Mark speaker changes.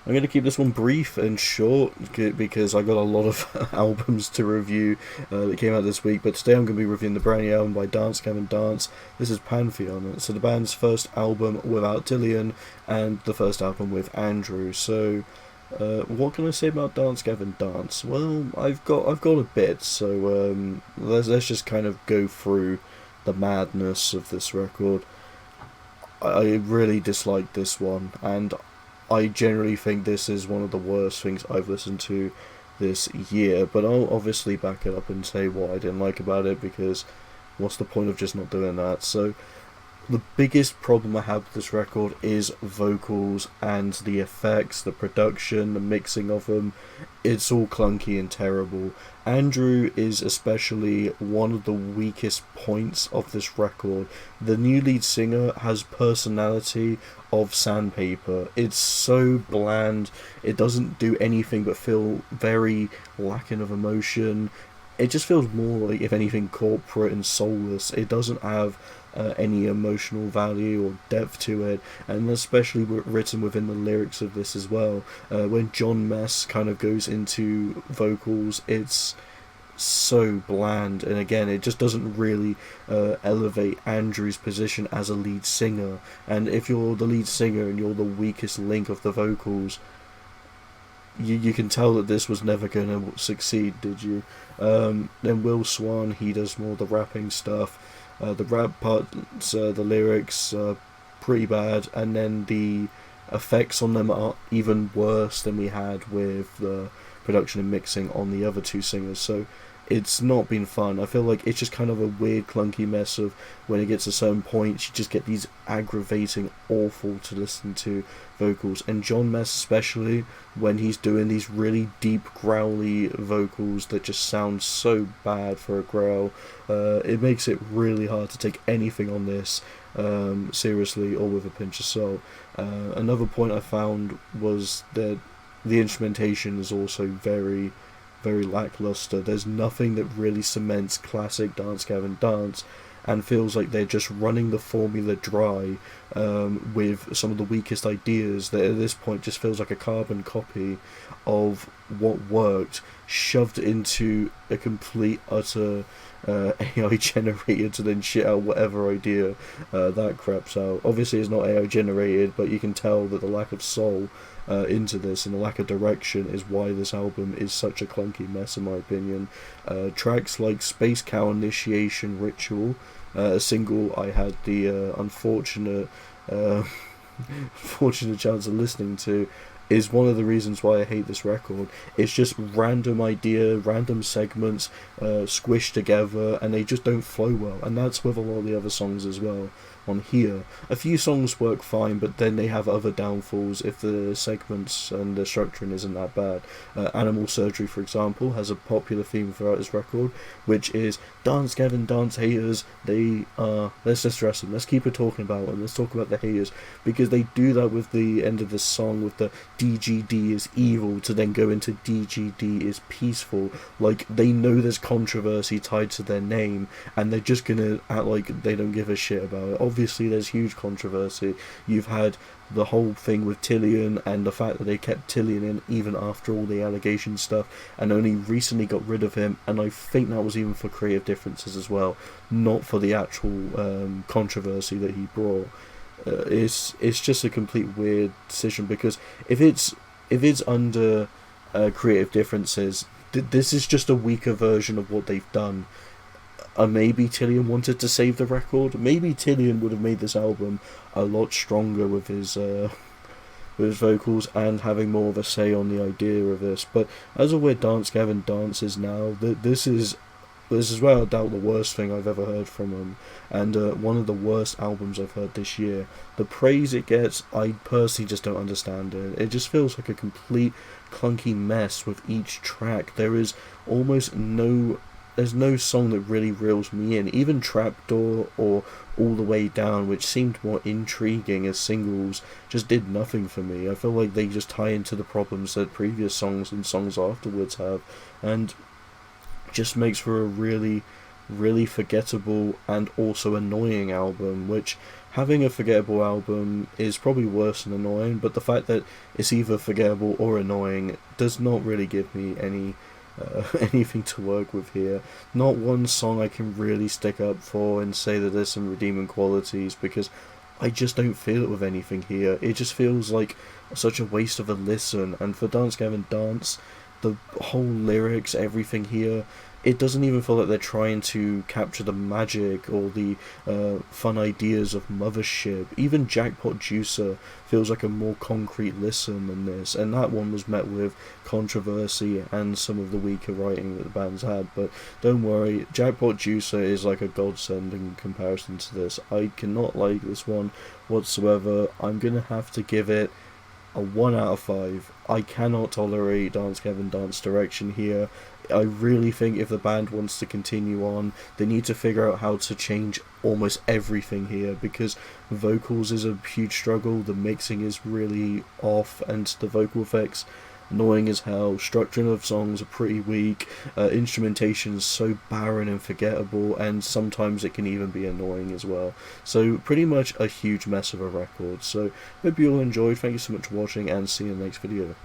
Speaker 1: I'm going to keep this one brief and short because I got a lot of albums to review that came out this week. But today I'm going to be reviewing the brand new album by Gavin. This is Pantheon. So the band's first album without Dillian and the first album with Andrew. So what can I say about Gavin? Well, I've got a bit. So let's just kind of go through the madness of this record. I really dislike this one, and I generally think this is one of the worst things I've listened to this year, but I'll obviously back it up and say what I didn't like about it, because what's the point of just not doing that? So the biggest problem I have with this record is vocals and the effects, the production, the mixing of them. It's all clunky and terrible. Andrew is especially one of the weakest points of this record. The new lead singer has personality of sandpaper. It's so bland. It doesn't do anything but feel very lacking of emotion. It just feels more like, if anything, corporate and soulless. It doesn't have any emotional value or depth to it, and especially written within the lyrics of this as well. When John Mess kind of goes into vocals, it's so bland, and again, it just doesn't really elevate Andrew's position as a lead singer. And if you're the lead singer and you're the weakest link of the vocals, you can tell that this was never going to succeed, did you? Then Will Swan, he does more of the rapping stuff. The rap parts, the lyrics are pretty bad, and then the effects on them are even worse than we had with the production and mixing on the other two singers. So it's not been fun. I feel like it's just kind of a weird, clunky mess of, when it gets to certain points, you just get these aggravating, awful to listen to vocals. And John Mess, especially, when he's doing these really deep, growly vocals that just sound so bad for a growl, it makes it really hard to take anything on this seriously or with a pinch of salt. Another point I found was that the instrumentation is also very lackluster. There's nothing that really cements classic Gavin, and feels like they're just running the formula dry with some of the weakest ideas that at this point just feels like a carbon copy of what worked, shoved into a complete, utter AI generated to then shit out whatever idea that craps out. Obviously it's not AI generated, but you can tell that the lack of soul into this and the lack of direction is why this album is such a clunky mess, in my opinion. Tracks like Space Cow Initiation Ritual, a single I had the unfortunate chance of listening to, is one of the reasons why I hate this record. It's just random idea, random segments squished together, and they just don't flow well. And that's with a lot of the other songs as well on here. A few songs work fine, but then they have other downfalls if the segments and the structuring isn't that bad. Animal Surgery, for example, has a popular theme throughout this record, which is Gavin, dance haters. They are, let's just stress them, let's keep it talking about them, let's talk about the haters, because they do that with the end of the song with the DGD is evil to then go into DGD is peaceful. Like, they know there's controversy tied to their name, and they're just gonna act like they don't give a shit about it. Obviously there's huge controversy. You've had the whole thing with Tillian, and the fact that they kept Tillian in even after all the allegation stuff, and only recently got rid of him, and I think that was even for creative differences as well, not for the actual controversy that he brought. It's just a complete weird decision, because if it's under creative differences, this is just a weaker version of what they've done. Maybe Tillian wanted to save the record. Maybe Tillian would have made this album a lot stronger with his vocals and having more of a say on the idea of this. But as of where Gavin is now, this is without a doubt the worst thing I've ever heard from him, and one of the worst albums I've heard this year. The praise it gets, I personally just don't understand it. It just feels like a complete clunky mess with each track. There's no song that really reels me in. Even Trapdoor or All the Way Down, which seemed more intriguing as singles, just did nothing for me. I feel like they just tie into the problems that previous songs and songs afterwards have, and just makes for a really forgettable and also annoying album, which having a forgettable album is probably worse than annoying, but the fact that it's either forgettable or annoying does not really give me anything to work with here. Not one song I can really stick up for and say that there's some redeeming qualities, because I just don't feel it with anything here. It just feels like such a waste of a listen. And for Dance Gavin Dance, the whole lyrics, everything here, it doesn't even feel like they're trying to capture the magic or the fun ideas of Mothership. Even Jackpot Juicer feels like a more concrete listen than this, and that one was met with controversy and some of the weaker writing that the band's had. But don't worry, Jackpot Juicer is like a godsend in comparison to this. I cannot like this one whatsoever. I'm gonna have to give it a 1 out of 5. I cannot tolerate Dance Gavin Dance direction here. I really think if the band wants to continue on, they need to figure out how to change almost everything here, because vocals is a huge struggle, the mixing is really off, and the vocal effects annoying as hell. Structuring of songs are pretty weak, instrumentation is so barren and forgettable, and sometimes it can even be annoying as well. So pretty much a huge mess of a record. So hope you all enjoyed, thank you so much for watching, and see you in the next video.